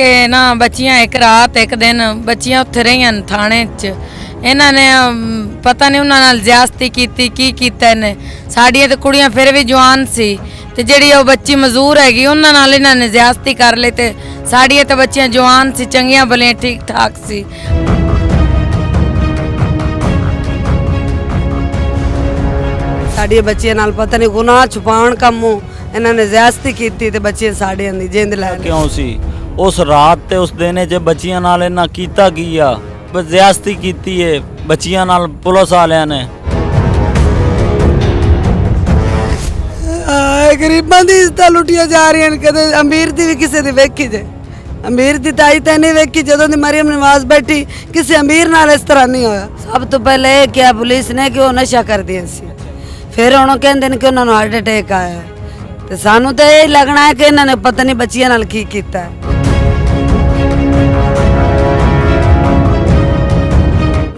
ਕਿ ਨਾ ਬੱਚੀਆਂ ਇੱਕ ਰਾਤ ਇੱਕ ਦਿਨ ਬੱਚੀਆਂ ਉੱਥੇ ਰਹੀਆਂ ਥਾਣੇ 'ਚ। ਇਹਨਾਂ ਨੇ ਪਤਾ ਨਹੀਂ ਉਹਨਾਂ ਨਾਲ ਜ਼ਿਆਦਤੀ ਕੀਤੀ ਕੀ ਕੀਤਾ ਇਹਨੇ। ਸਾਡੀਆਂ ਤੇ ਕੁੜੀਆਂ ਫਿਰ ਵੀ ਜਵਾਨ ਸੀ ਤੇ ਜਿਹੜੀ ਉਹ ਬੱਚੀ ਮਜ਼ਦੂਰ ਹੈਗੀ ਉਹਨਾਂ ਨਾਲ ਇਹਨਾਂ ਨੇ ਜ਼ਿਆਦਤੀ ਕਰ ਲਈ ਤੇ ਸਾਡੀਆਂ ਤੇ ਬੱਚੀਆਂ ਜਵਾਨ ਸੀ, ਚੰਗੀਆਂ ਭਲੀਆਂ ਠੀਕ ਠਾਕ ਸੀ। साड़िया बच्चियां नाल पता नहीं गुनाह छुपाउण कामों इन्होंने ज़्यादती की ते बच्चियां साड़ियां दी जिंद लै क्यों सी उस रात ते उस दिन च बच्चियां नाल इन्ना कीता की आ ज़्यादती कीती है बच्चियां नाल पुलिस वालियां ने। गरीबां दी इज्जतां लुटिया जा रही हैं। कदे अमीर दी भी किसी दी वेखी जे अमीर दी ताई ते नहीं वेखी जदों दी मरियम नवाज बैठी किसी अमीर नाल इस तरह नहीं होया। सब तो पहले ये क्या पुलिस ने कि वो नशा कर दिया सी फिर उन्होंने कहते हैं कि उन्होंने हार्ट अटैक आया है तो सानू तो यही लगना है कि इन्होंने पता नहीं बच्चियां नाल की कीता है।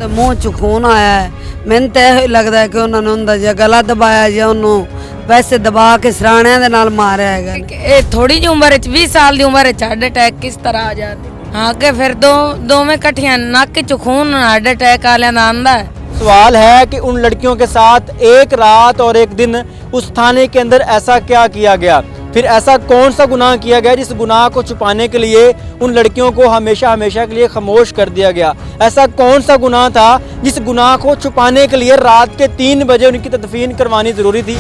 तो मुँह च खून आया है मैंने तो यही लगता है कि उन्होंने उनका जो गला दबाया या उन्होंने पैसे दबा के सराणियां दे नाल मारिया है। ਇਹ ਥੋੜੀ ਜਿਹੀ ਉਮਰ 'ਚ 20 ਸਾਲ ਦੀ ਉਮਰ 'ਚ ਹਾਰਟ ਅਟੈਕ ਕਿਸ ਤਰ੍ਹਾਂ ਆ ਜਾਂਦਾ? ਹਾਂ ਕਿ ਫਿਰ ਦੋਵੇਂ ਇਕੱਠੀਆਂ ਨੱਕ 'ਚ ਖੂਨ ਹਾਰਟ ਅਟੈਕ ਵਾਲਿਆਂ ਦਾ ਆਂਦਾ ਹੈ। सवाल है कि उन लड़कियों के साथ एक रात और एक दिन उस थाने के अंदर ऐसा क्या किया गया, फिर ऐसा कौन सा गुनाह किया गया जिस गुनाह को छुपाने के लिए उन लड़कियों को हमेशा हमेशा के लिए खामोश कर दिया गया। ऐसा कौन सा गुनाह था जिस गुनाह को छुपाने के लिए रात के 3 बजे उनकी तदफीन करवानी ज़रूरी थी।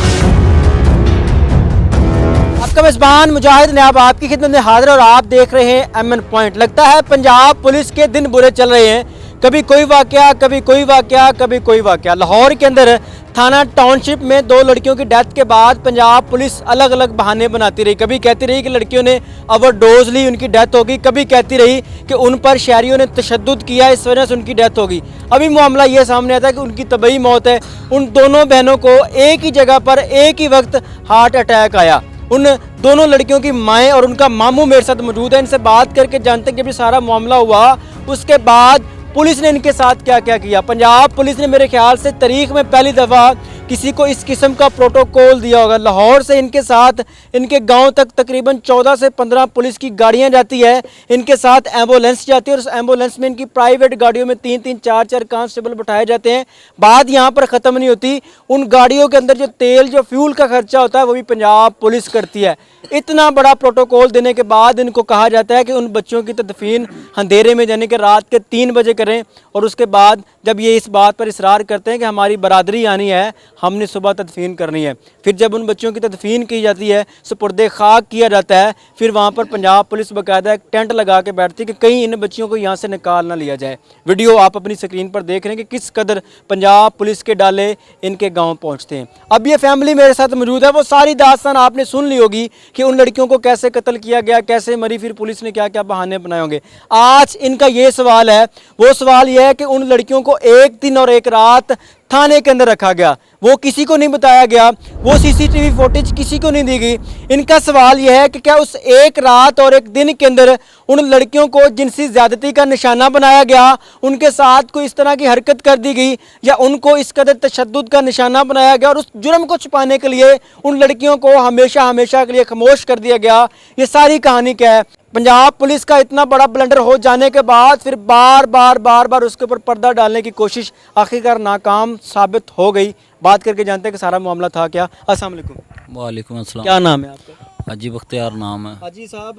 आपका मेज़बान मुजाहिद ने अब आपकी खिदमत में हाजिर और आप देख रहे हैं MN पॉइंट। लगता है पंजाब पुलिस के दिन बुरे चल रहे हैं, कभी कोई वाकया कभी कोई वाकया कभी कोई वाकया। लाहौर के अंदर थाना टाउनशिप में 2 लड़कियों की डेथ के बाद पंजाब पुलिस अलग अलग बहाने बनाती रही। कभी कहती रही कि लड़कियों ने ओवरडोज ली उनकी डेथ होगी, कभी कहती रही कि उन पर शहरियों ने तशद्दुद किया इस वजह से उनकी डेथ होगी। अभी मामला ये सामने आता है कि उनकी तबई मौत है। उन दोनों बहनों को एक ही जगह पर एक ही वक्त हार्ट अटैक आया। उन दोनों लड़कियों की माएँ और उनका मामू मेरे साथ मौजूद है, इनसे बात करके जानते हैं कि जब ये सारा मामला हुआ उसके बाद पुलिस ने इनके साथ क्या क्या किया। पंजाब पुलिस ने मेरे ख्याल से तारीख में पहली दफ़ा किसी को इस किस्म का प्रोटोकॉल दिया होगा। लाहौर से इनके साथ इनके गांव तक तकरीबन 14 से 15 पुलिस की गाड़ियां जाती है, इनके साथ एम्बुलेंस जाती है और उस एम्बुलेंस में इनकी प्राइवेट गाड़ियों में 3-3 4-4 कांस्टेबल बैठाए जाते हैं। बात यहाँ पर ख़त्म नहीं होती, उन गाड़ियों के अंदर जो तेल जो फ्यूल का खर्चा होता है वो भी पंजाब पुलिस करती है। इतना बड़ा प्रोटोकॉल देने के बाद इनको कहा जाता है कि उन बच्चों की तदफीन अंधेरे में यानी कि रात के 3 बजे करें और उसके बाद जब ये इस बात पर इसरार करते हैं कि हमारी बरादरी आनी है, हमने सुबह तदफीन करनी है, फिर जब उन बच्चों की तदफीन की जाती है, सुपुर्दे खाक किया जाता है, फिर वहाँ पर पंजाब पुलिस बाकायदा एक टेंट लगा के बैठती है कि कहीं इन बच्चियों को यहाँ से निकाल ना लिया जाए। वीडियो आप अपनी स्क्रीन पर देख रहे हैं कि किस कदर पंजाब पुलिस के डाले इनके गाँव पहुँचते हैं। अब ये फैमिली मेरे साथ मौजूद है, वो सारी दास्तान आपने सुन ली होगी कि उन लड़कियों को कैसे कत्ल किया गया, कैसे मरी, फिर पुलिस ने क्या क्या बहाने बनाए होंगे। आज इनका ये सवाल है, वो सवाल ये है कि उन लड़कियों को एक दिन और एक रात थाने के अंदर रखा गया, वो किसी को नहीं बताया गया, वो CCTV फुटेज किसी को नहीं दी गई। इनका सवाल यह है कि क्या उस एक रात और एक दिन के अंदर उन लड़कियों को जिनसी ज़्यादती का निशाना बनाया गया, उनके साथ कोई इस तरह की हरकत कर दी गई या उनको इस कदर तशद्दुद का निशाना बनाया गया और उस जुर्म को छुपाने के लिए उन लड़कियों को हमेशा हमेशा के लिए खामोश कर दिया गया। ये सारी कहानी क्या है? पंजाब पुलिस का इतना बड़ा ब्लंडर हो जाने के बाद फिर बार बार उसके ऊपर पर्दा डालने की कोशिश आखिरकार नाकाम साबित हो गई। बात करके जानते हैं कि सारा मामला था क्या। अस्सलाम वालेकुम। वालेकुम अस्सलाम। क्या नाम है आपका? हाजी बख्तियार नाम है। हाजी साहब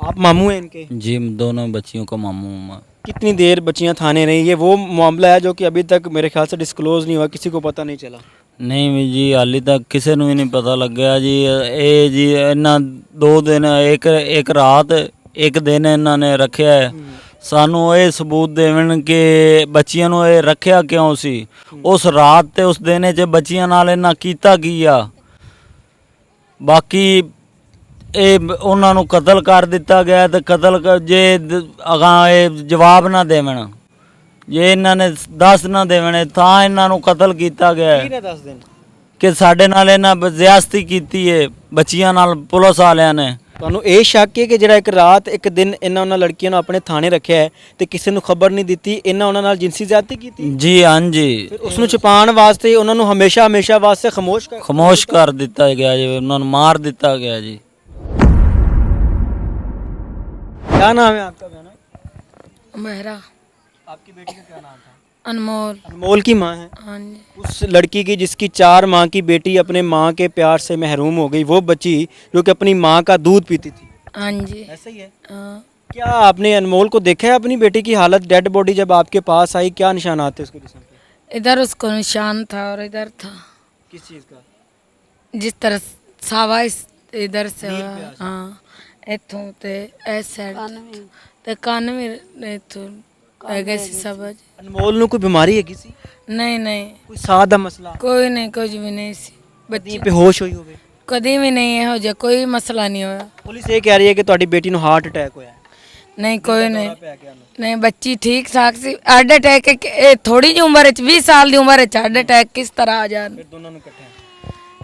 आप मामू हैं इनके? जी दोनों बच्चियों का मामू हूँ मैं। कितनी देर बच्चियाँ थाने रही? ये वो मामला है जो कि अभी तक मेरे ख्याल से डिस्क्लोज नहीं हुआ, किसी को पता नहीं चला। नहीं जी हाली तक किसी ਨੂੰ ਵੀ नहीं पता ਲੱਗਿਆ जी। ਇਹ जी ਇਹਨਾਂ 2 दिन एक रात एक दिन ਇਹਨਾਂ ਨੇ ਰੱਖਿਆ ਹੈ। ਸਾਨੂੰ ਇਹ ਸਬੂਤ ਦੇਵਣ ਕਿ ਬੱਚੀਆਂ ਨੂੰ ਇਹ ਰੱਖਿਆ ਕਿਉਂ ਸੀ, ਉਸ ਰਾਤ ਤੇ ਉਸ ਦਿਨ 'ਚ ਬੱਚੀਆਂ ਨਾਲ ਇਹਨਾਂ ਕੀਤਾ ਕੀ ਆ। ਬਾਕੀ ਇਹ ਉਹਨਾਂ ਨੂੰ ਕਤਲ ਕਰ ਦਿੱਤਾ ਗਿਆ ਤੇ ਕਤਲ ਜੇ ਅਗਾਂ ਇਹ ਜਵਾਬ ਨਾ ਦੇਵਣ, ਜੇ ਇਹਨਾਂ ਨੇ ਦੱਸ ਨਾ ਦੇਵਣੇ ਤਾਂ ਇਹਨਾਂ ਨੂੰ ਕਤਲ ਕੀਤਾ ਗਿਆ ਕਿ ਸਾਡੇ ਨਾਲ ਇਹਨਾਂ ਜ਼ਿਆਦਤੀ ਕੀਤੀ ਹੈ ਬੱਚੀਆਂ ਨਾਲ ਪੁਲਿਸ ਵਾਲਿਆਂ ਨੇ। ਤੁਹਾਨੂੰ ਇਹ ਸ਼ੱਕ ਹੈ ਕਿ ਜਿਹੜਾ ਇੱਕ ਰਾਤ ਇੱਕ ਦਿਨ ਇਹਨਾਂ ਉਹਨਾਂ ਲੜਕੀਆਂ ਨੂੰ ਆਪਣੇ ਥਾਣੇ ਰੱਖਿਆ ਹੈ ਤੇ ਕਿਸੇ ਨੂੰ ਖਬਰ ਨਹੀਂ ਦਿੱਤੀ, ਇਹਨਾਂ ਉਹਨਾਂ ਨਾਲ ਜਿਨਸੀ ਜ਼ਿਆਦਤੀ ਕੀਤੀ? ਜੀ ਹਾਂਜੀ। ਉਸ ਨੂੰ ਛੁਪਾਉਣ ਵਾਸਤੇ ਉਹਨਾਂ ਨੂੰ ਹਮੇਸ਼ਾ ਹਮੇਸ਼ਾ ਵਾਸਤੇ ਖਾਮੋਸ਼ ਕਰ ਦਿੱਤਾ ਗਿਆ ਜੀ, ਉਹਨਾਂ ਨੂੰ ਮਾਰ ਦਿੱਤਾ ਗਿਆ ਜੀ। क्या नाम है आपका बहना? मेरा आपकी बेटी का क्या नाम था? अनमोल। अनमोल की माँ है। हाँ जी। उस लड़की की जिसकी 4 माह की बेटी अपने माँ के प्यार से महरूम हो गई, वो बच्ची जो कि अपनी माँ का दूध पीती थी, हाँ जी। ऐसा ही है? हाँ। क्या आपने अनमोल को देखा है अपनी बेटी की हालत, डेड बॉडी जब आपके पास आई, क्या निशानात थे उसके जिस्म पे? इधर उसको निशान था और इधर था, किस चीज़ का? जिस तरह सावा इधर से नील होया। प्याज। हाँ, इथों ते इस साइड ते कान में इथों है गई सी सब। अनमोल ਨੂੰ ਕੋਈ ਬਿਮਾਰੀ ਹੈਗੀ ਸੀ? नहीं नहीं, ਕੋਈ ਸਾਹ ਦਾ ਮਸਲਾ? कोई नहीं, कुछ भी नहीं सी ਬੱਚੀ बच्ची, ਬੇਹੋਸ਼ ਹੋਈ ਹੋਵੇ? कभी भी नहीं हो जा, कोई मसला नहीं होया। ਪੁਲਿਸ ਇਹ ਕਹਿ ਰਹੀ ਹੈ ਕਿ ਤੁਹਾਡੀ ਬੇਟੀ ਨੂੰ ਹਾਰਟ ਅਟੈਕ ਹੋਇਆ ਹੈ। नहीं कोई नहीं, ਪੈ ਗਿਆ ਉਹਨੂੰ। नहीं बच्ची ठीक ठाक सी। हार्ट अटैक थोड़ी जी उम्र 20 साल की उम्र हार्ट अटैक किस तरह आ जाए। ਫਿਰ ਦੋਨਾਂ ਨੂੰ ਇਕੱਠੇ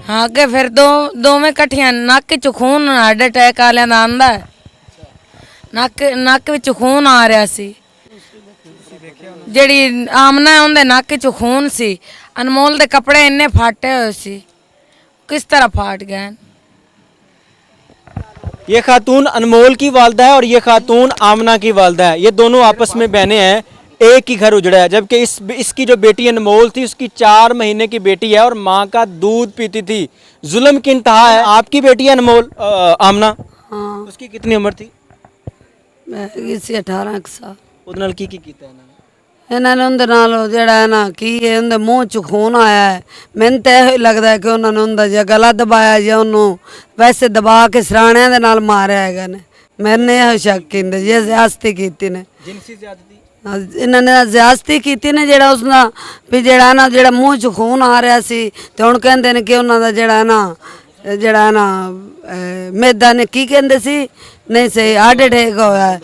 हाँ के फिर दो में कट्ठियां नक च खून हार्ट अटैक वालियां दा आंदा है, नक विच खून आ रहा सी। ਜਿਹੜੀ ਆਮਨਾ ਉਹਦੇ ਨੱਕ 'ਚ ਖੂਨ ਸੀ। ਅਨਮੋਲ ਦੇ ਕੱਪੜੇ ਇੰਨੇ ਫਾਟੇ ਹੋਏ ਸੀ, किस तरह फाट गए। ये खातून अनमोल की वालदा है और ये खातून आमना की वालदा है। ये दोनों आपस में बहनें हैं, एक ही घर उजड़ा है। जबकि इसकी जो बेटी अनमोल थी, उसकी 4 महीने की बेटी है और माँ का दूध पीती थी। जुल्म की इंतहा है। आपकी बेटी है अनमोल, आमना, हाँ उसकी कितनी उम्र थी? मैं किसी 18 ਕੁ ਸਾਲ। ਉਹਦੇ ਨਾਲ ਕੀ ਕੀਤਾ ਇਹਨਾਂ ਨੇ? ਇਹਨਾਂ ਨੇ ਉਹਦੇ ਨਾਲ ਉਹ ਜਿਹੜਾ ਹੈ ਨਾ ਕੀ ਹੈ, ਉਹਦੇ ਮੂੰਹ 'ਚ ਖੂਨ ਆਇਆ ਹੈ। ਮੈਨੂੰ ਤਾਂ ਇਹੋ ਹੀ ਲੱਗਦਾ ਹੈ ਕਿ ਉਹਨਾਂ ਨੇ ਉਹਦਾ ਜਾਂ ਗਲਾ ਦਬਾਇਆ ਜਾਂ ਉਹਨੂੰ ਵੈਸੇ ਦਬਾ ਕੇ ਸਰਾਣਿਆਂ ਦੇ ਨਾਲ ਮਾਰਿਆ ਹੈਗਾ ਨੇ। ਮੈਨੇ ਇਹੋ ਸ਼ੱਕ ਕੀਤਾ ਜੇ ਜ਼ਿਆਦਤੀ ਕੀਤੀ ਨੇ। ਜਿਨਸੀ ਜ਼ਿਆਦਤੀ? ਇਹਨਾਂ ਨੇ ਜ਼ਿਆਦਤੀ ਕੀਤੀ ਨੇ, ਜਿਹੜਾ ਉਸਦਾ ਵੀ ਜਿਹੜਾ ਨਾ ਜਿਹੜਾ ਮੂੰਹ 'ਚ ਖੂਨ ਆ ਰਿਹਾ ਸੀ, ਤੇ ਹੁਣ ਕਹਿੰਦੇ ਨੇ ਕਿ ਉਹਨਾਂ ਦਾ ਜਿਹੜਾ ਨਾ ਮੈਦਾ ਨੇ ਕੀ ਕਹਿੰਦੇ ਸੀ, ਨਹੀਂ ਸਹੀ ਹਾਰਟ ਅਟੈਕ ਹੋਇਆ।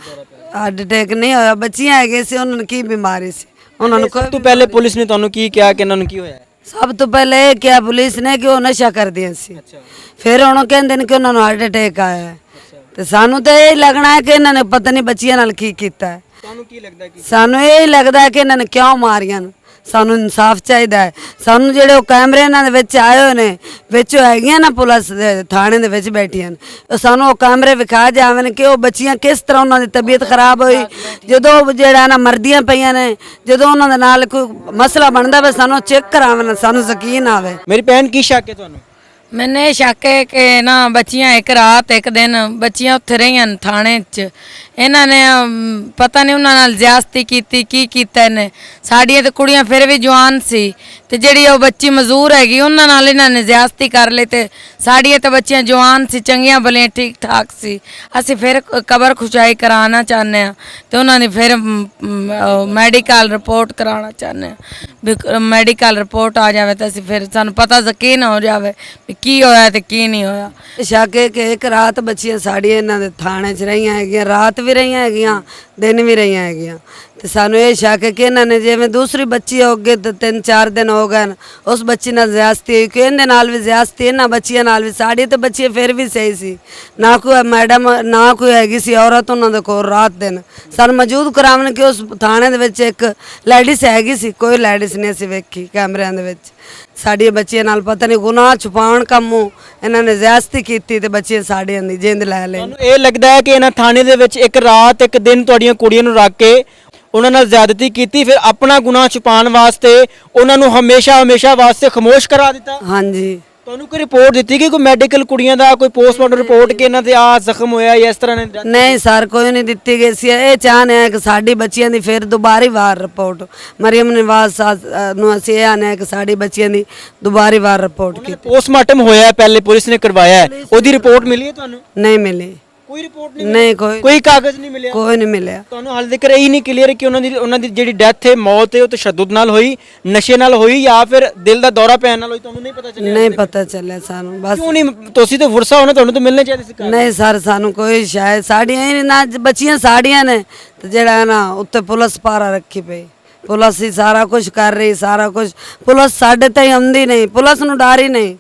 ਹਾਰਟ ਅਟੈਕ ਨਹੀਂ ਹੋਇਆ, ਬੱਚੀਆਂ ਹੈਗੇ ਸੀ, ਉਹਨਾਂ ਨੂੰ ਕੀ ਬਿਮਾਰੀ ਸੀ, ਉਹਨਾਂ ਨੂੰ ਸਭ ਤੋਂ ਪਹਿਲੇ ਪੁਲਿਸ ਨੇ ਤੁਹਾਨੂੰ ਕੀ ਕਿਹਾ ਕਿ ਇਹਨਾਂ ਨੂੰ ਕੀ ਹੋਇਆ ਹੈ? ਸਭ ਤੋਂ ਪਹਿਲੇ ਇਹ ਕਿਹਾ ਪੁਲਿਸ ਨੇ ਕਿ ਉਹ ਨਸ਼ਾ ਕਰਦੀਆਂ ਸੀ। ਅੱਛਾ। ਫਿਰ ਹੁਣ ਉਹ ਕਹਿੰਦੇ ਨੇ ਕਿ ਉਹਨਾਂ ਨੂੰ ਹਾਰਟ ਅਟੈਕ ਆਇਆ ਹੈ। ਤੇ ਸਾਨੂੰ ਤਾਂ ਇਹ ਲੱਗਣਾ ਹੈ ਕਿ ਇਹਨਾਂ ਨੇ ਪਤਾ ਨਹੀਂ ਬੱਚੀਆਂ ਨਾਲ ਕੀ ਕੀਤਾ ਹੈ। ਤੁਹਾਨੂੰ ਕੀ ਲੱਗਦਾ ਕਿ ਸਾਨੂੰ ਇਹ ਲੱਗਦਾ ਹੈ ਕਿ ਇਹਨਾਂ ਨੇ ਕਿਉਂ ਮਾਰੀਆਂ ਨੇ। ਸਾਨੂੰ ਇਨਸਾਫ ਚਾਹੀਦਾ ਹੈ। ਸਾਨੂੰ ਜਿਹੜੇ ਉਹ ਕੈਮਰੇ ਇਹਨਾਂ ਦੇ ਵਿੱਚ ਆਏ ਹੋਏ ਨੇ, ਵਿੱਚ ਉਹ ਹੈਗੀਆਂ ਨਾ ਪੁਲਿਸ ਦੇ ਥਾਣੇ ਦੇ ਵਿੱਚ ਬੈਠੀਆਂ ਨੇ, ਉਹ ਸਾਨੂੰ ਉਹ ਕੈਮਰੇ ਵਿਖਾ ਜਾਵਣ ਕਿ ਉਹ ਬੱਚੀਆਂ ਕਿਸ ਤਰ੍ਹਾਂ ਉਹਨਾਂ ਦੀ ਤਬੀਅਤ ਖਰਾਬ ਹੋਈ, ਜਦੋਂ ਉਹ ਜਿਹੜਾ ਨਾ ਮਰਦੀਆਂ ਪਈਆਂ ਨੇ, ਜਦੋਂ ਉਹਨਾਂ ਦੇ ਨਾਲ ਕੋਈ ਮਸਲਾ ਬਣਦਾ ਵੇ ਸਾਨੂੰ ਚੈੱਕ ਕਰਾਵਣ, ਸਾਨੂੰ ਯਕੀਨ ਆਵੇ। ਮੇਰੀ ਭੈਣ ਕੀ ਸ਼ੱਕ ਹੈ ਤੁਹਾਨੂੰ? मैंने शक है कि ना बच्चियां एक रात एक दिन बच्चियां उत्थे रहियां थाने च। ਇਹਨਾਂ ਨੇ ਪਤਾ ਨਹੀਂ ਉਹਨਾਂ ਨਾਲ ਜ਼ਿਆਦਤੀ ਕੀਤੀ ਕੀ ਕੀਤਾ ਇਹਨੇ। ਸਾਡੀਆਂ ਤੇ ਕੁੜੀਆਂ ਫਿਰ ਵੀ ਜਵਾਨ ਸੀ ਤੇ ਜਿਹੜੀ ਉਹ ਬੱਚੀ ਮਜ਼ਦੂਰ ਹੈਗੀ ਉਹਨਾਂ ਨਾਲ ਇਹਨਾਂ ਨੇ ਜ਼ਿਆਦਤੀ ਕਰ ਲਈ ਤੇ ਸਾਡੀਆਂ ਤੇ ਬੱਚੀਆਂ ਜਵਾਨ ਸੀ, ਚੰਗੀਆਂ ਭਲੀਆਂ ਠੀਕ ਠਾਕ ਸੀ। ਅਸੀਂ ਫਿਰ ਕਬਰ ਖੁਸ਼ਾਈ ਕਰਾਉਣਾ ਚਾਹੁੰਦੇ ਹਾਂ ਤੇ ਉਹਨਾਂ ਨੇ ਫਿਰ ਮੈਡੀਕਲ ਰਿਪੋਰਟ ਕਰਾਉਣਾ ਚਾਹੁੰਦੇ ਹਾਂ ਵੀ ਮੈਡੀਕਲ ਰਿਪੋਰਟ ਆ ਜਾਵੇ ਤਾਂ ਅਸੀਂ ਫਿਰ ਸਾਨੂੰ ਪਤਾ ਯਕੀਨ ਹੋ ਜਾਵੇ ਵੀ ਕੀ ਹੋਇਆ ਤੇ ਕੀ ਨਹੀਂ ਹੋਇਆ। ਸ਼ੱਕ ਹੈ ਕਿ ਇੱਕ ਰਾਤ ਬੱਚੀਆਂ ਸਾਡੀਆਂ ਇਹਨਾਂ ਦੇ ਥਾਣੇ 'ਚ ਰਹੀਆਂ ਹੈਗੀਆਂ, ਰਾਤ ਵੀ ਰਹੀਆਂ ਹੈਗੀਆਂ, ਦਿਨ ਵੀ ਰਹੀਆਂ ਹੈਗੀਆਂ। ਤੇ ਸਾਨੂੰ ਇਹ ਸ਼ੱਕ ਹੈ ਕਿ ਇਹਨਾਂ ਨੇ ਜਿਵੇਂ ਦੂਸਰੀ ਬੱਚੀ ਹੋ ਗਈ ਤੇ 3-4 ਦਿਨ ਹੋ ਗਏ ਉਸ ਬੱਚੀ ਨਾਲ ਜ਼ਿਆਦਤੀ ਹੋਈ, ਕਿ ਇਹਦੇ ਨਾਲ ਵੀ ਜ਼ਿਆਦਤੀ, ਇਹਨਾਂ ਬੱਚੀਆਂ ਨਾਲ ਵੀ। ਸਾਡੀ ਤਾਂ ਬੱਚੀਆਂ ਫਿਰ ਵੀ ਸਹੀ ਸੀ, ਨਾ ਕੋਈ ਮੈਡਮ ਨਾ ਕੋਈ ਹੈਗੀ ਸੀ ਔਰਤ ਉਹਨਾਂ ਦੇ ਕੋਲ ਰਾਤ ਦਿਨ। ਸਾਨੂੰ ਮੌਜੂਦ ਕਰਾਵਣ ਕਿ ਉਸ ਥਾਣੇ ਦੇ ਵਿੱਚ ਇੱਕ ਲੈਡੀਜ਼ ਹੈਗੀ ਸੀ, ਕੋਈ ਲੈਡੀਜ਼ ਨਹੀਂ ਅਸੀਂ ਵੇਖੀ ਕੈਮਰਿਆਂ ਦੇ ਵਿੱਚ। ਸਾਡੀਆਂ ਬੱਚੀਆਂ ਨਾਲ ਪਤਾ ਨਹੀਂ ਗੁਨਾਹ ਛੁਪਾਉਣ ਕੰਮੋਂ ਇਹਨਾਂ ਨੇ ਜ਼ਿਆਦਤੀ ਕੀਤੀ ਤੇ ਬੱਚੀਆਂ ਸਾਡੀਆਂ ਦੀ ਜਿੰਦ ਲੈ ਲਈ। ਤੁਹਾਨੂੰ ਇਹ ਲੱਗਦਾ ਹੈ ਕਿ ਇਹਨਾਂ ਥਾਣੇ ਦੇ ਵਿੱਚ ਇੱਕ ਰਾਤ ਇੱਕ ਦਿਨ ਤੁਹਾਡੀਆਂ ਕੁੜੀਆਂ ਨੂੰ ਰੱਖ ਕੇ ਉਹਨਾਂ ਨਾਲ ਜ਼ਿਆਦਤੀ ਕੀਤੀ, ਫਿਰ ਆਪਣਾ ਗੁਨਾਹ ਛੁਪਾਉਣ ਵਾਸਤੇ ਉਹਨਾਂ ਨੂੰ ਹਮੇਸ਼ਾ ਵਾਸਤੇ ਖਾਮੋਸ਼ ਕਰਾ ਦਿੱਤਾ? ਹਾਂਜੀ। ਤੁਹਾਨੂੰ ਕੋਈ ਰਿਪੋਰਟ ਦਿੱਤੀ ਕਿ ਕੋਈ ਮੈਡੀਕਲ ਕੁੜੀਆਂ ਦਾ ਕੋਈ ਪੋਸਟਮਾਰਟਮ ਰਿਪੋਰਟ ਕਿ ਇਹਨਾਂ ਦੇ ਆ ਜ਼ਖਮ ਹੋਇਆ ਜਾਂ ਇਸ ਤਰ੍ਹਾਂ ਨੇ? ਨਹੀਂ ਸਰ, ਕੋਈ ਨਹੀਂ ਦਿੱਤੀ ਗਈ ਸੀ। ਇਹ ਚਾਹੁੰਦੇ ਹਾਂ ਕਿ ਸਾਡੀ ਬੱਚੀਆਂ ਦੀ ਫਿਰ ਦੁਬਾਰੀ ਵਾਰ ਰਿਪੋਰਟ, ਮਰੀਮ ਨਿਵਾਜ਼ ਨੂੰ ਅਸੀਂ ਇਹ ਆਨੇ ਕਿ ਸਾਡੀ ਬੱਚੀਆਂ ਦੀ ਦੁਬਾਰੀ ਵਾਰ ਰਿਪੋਰਟ ਕੀਤੀ। ਪੋਸਟਮਾਰਟਮ ਹੋਇਆ ਪਹਿਲੇ ਪੁਲਿਸ ਨੇ ਕਰਵਾਇਆ ਹੈ, ਉਹਦੀ ਰਿਪੋਰਟ ਮਿਲੀ ਹੈ ਤੁਹਾਨੂੰ? ਨਹੀਂ ਮਿਲੀ। ਕੋਈ ਰਿਪੋਰਟ ਨਹੀਂ, ਕੋਈ ਕਾਗਜ਼ ਨਹੀਂ ਮਿਲਿਆ? ਕੋਈ ਨਹੀਂ ਮਿਲਿਆ। ਤੁਹਾਨੂੰ ਹਾਲੇ ਤੱਕ ਇਹ ਨਹੀਂ ਕਲੀਅਰ ਕਿ ਉਹਨਾਂ ਦੀ ਜਿਹੜੀ ਡੈਥ ਹੈ, ਮੌਤ ਹੈ, ਉਹ ਤਸ਼ੱਦਦ ਨਾਲ ਹੋਈ, ਨਸ਼ੇ ਨਾਲ ਹੋਈ ਜਾਂ ਫਿਰ ਦਿਲ ਦਾ ਦੌਰਾ ਪੈਣ ਨਾਲ ਹੋਈ? ਤੁਹਾਨੂੰ ਨਹੀਂ ਪਤਾ ਚੱਲਿਆ? ਨਹੀਂ ਪਤਾ ਚੱਲਿਆ ਸਾਨੂੰ। ਬਸ ਕਿਉਂ ਨਹੀਂ? ਤੁਸੀਂ ਤਾਂ ਫੁਰਸਾ ਹੋਣਾ, ਤੁਹਾਨੂੰ ਤਾਂ ਮਿਲਣੇ ਚਾਹੀਦੇ ਸੀ ਕਾਗਜ਼। ਨਹੀਂ ਸਰ, ਸਾਨੂੰ ਕੋਈ ਸ਼ਾਇਦ ਸਾਡੀਆਂ ਹੀ ਨਾ ਬੱਚੀਆਂ ਸਾਡੀਆਂ ਨੇ ਤੇ ਜਿਹੜਾ ਨਾ ਉੱਤੇ ਪੁਲਿਸ ਪਾਰਾ ਰੱਖੀ ਪਈ। ਪੁਲਿਸ ਹੀ ਸਾਰਾ ਕੁਝ ਕਰ ਰਹੀ, ਸਾਰਾ ਕੁਝ। ਪੁਲਿਸ ਸਾਡੇ ਤਾਈਂ ਆਉਂਦੀ ਨਹੀਂ, ਪੁਲਿਸ ਨੂੰ ਡਰ ਹੀ ਨਹੀਂ,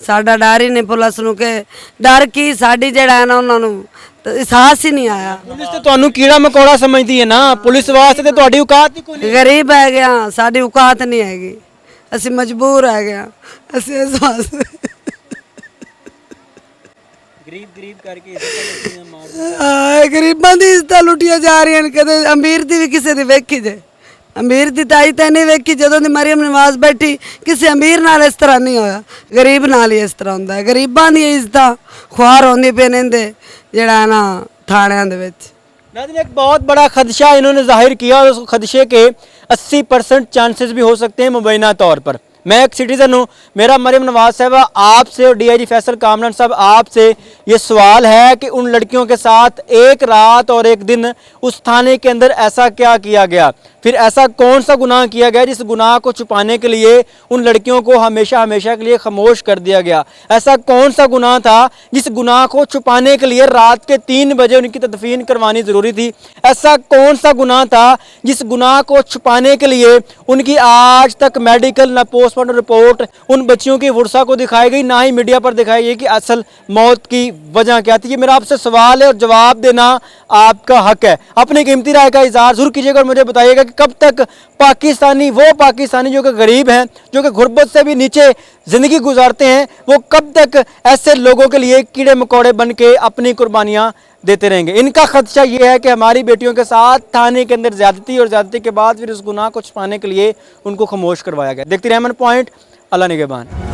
ਸਾਡਾ ਡਰ ਹੀ ਨਹੀਂ ਪੁਲਿਸ ਨੂੰ। ਕਿ ਡਰ ਕੀ, ਸਾਡੀ ਜਿਹੜਾ ਹੈ ਨਾ ਉਹਨਾਂ ਨੂੰ ਅਹਿਸਾਸ ਹੀ ਨਹੀਂ ਆਇਆ। ਪੁਲਿਸ ਤੇ ਤੁਹਾਨੂੰ ਕੀੜਾ ਮਕੌੜਾ ਸਮਝਦੀ ਹੈ ਨਾ, ਪੁਲਿਸ ਵਾਸਤੇ ਤੇ ਤੁਹਾਡੀ ਔਕਾਤ ਹੀ ਕੋਈ ਨਹੀਂ। ਗਰੀਬ ਹੈ ਗਿਆ, ਸਾਡੀ ਔਕਾਤ ਨਹੀਂ ਹੈਗੀ, ਅਸੀਂ ਮਜਬੂਰ ਹੈ ਗਿਆ, ਅਸੀਂ ਇਸ ਵਾਸਤੇ ਗਰੀਬ ਕਰਕੇ ਗਰੀਬਾਂ ਦੀ ਇੱਜ਼ਤਾਂ ਲੁੱਟੀਆਂ ਜਾ ਰਹੀਆਂ ਨੇ ਕਦੇ ਅਮੀਰ ਦੀ ਵੀ ਕਿਸੇ ਦੀ ਵੇਖੀ ਜੇ ਅਮੀਰ ਦੀ ਤਾਈ ਤਾਂ ਨਹੀਂ ਵੇਖੀ ਜਦੋਂ ਦੀ ਮਰੀਮ ਨਵਾਜ਼ ਬੈਠੀ ਕਿਸੇ ਅਮੀਰ ਨਾਲ ਇਸ ਤਰ੍ਹਾਂ ਨਹੀਂ ਹੋਇਆ ਗਰੀਬ ਨਾਲ ਹੀ ਇਸ ਤਰ੍ਹਾਂ ਹੁੰਦਾ ਹੈ ਗਰੀਬਾਂ ਦੀ ਇੱਜ਼ਤਾਂ ਖੁਆਰ ਹੁੰਦੀ ਪਏ ਨੇ ਇਹਦੇ ਜਿਹੜਾ ਨਾ ਥਾਣਿਆਂ ਦੇ ਵਿੱਚ नाज़रीन एक बहुत बड़ा खदशा इन्होंने जाहिर किया और उस खदशे के 80% चांसेस भी हो सकते हैं मुबैना तौर पर। मैं एक सिटीज़न हूँ, मेरा मरीम नवाज साहब आपसे और DIG फैसल कामरान साहब आपसे ये सवाल है कि उन लड़कियों के साथ एक रात और एक दिन उस थाने के अंदर ऐसा क्या किया गया, फिर ऐसा कौन सा गुनाह किया गया जिस गुनाह को छुपाने के लिए उन लड़कियों को हमेशा हमेशा के लिए खामोश कर दिया गया। ऐसा कौन सा गुनाह था जिस गुनाह को छुपाने के लिए रात के 3 बजे उनकी तदफीन करवानी ज़रूरी थी। ऐसा कौन सा गुनाह था जिस गुनाह को छुपाने के लिए उनकी आज तक मेडिकल न पोस्टमार्टम रिपोर्ट उन बच्चियों की वर्षा को दिखाई गई, ना ही मीडिया पर दिखाई गई कि असल मौत की वजह क्या थी। ये मेरा आपसे सवाल है और जवाब देना आपका हक है। अपनी कीमती राय का इजहार जरूर कीजिएगा और मुझे बताइएगा कि कब तक पाकिस्तानी, वो पाकिस्तानी जो कि गरीब हैं, जो कि गुर्बत से भी नीचे ज़िंदगी गुजारते हैं, वो कब तक ऐसे लोगों के लिए कीड़े मकोड़े बन के अपनी कुर्बानियाँ देते रहेंगे। इनका खदशा ये है कि हमारी बेटियों के साथ थाने के अंदर ज़्यादती और ज़्यादती के बाद फिर उस गुनाह को छुपाने के लिए उनको खामोश करवाया गया। देखते रहे अमन पॉइंट, अल्लाह निगहबान।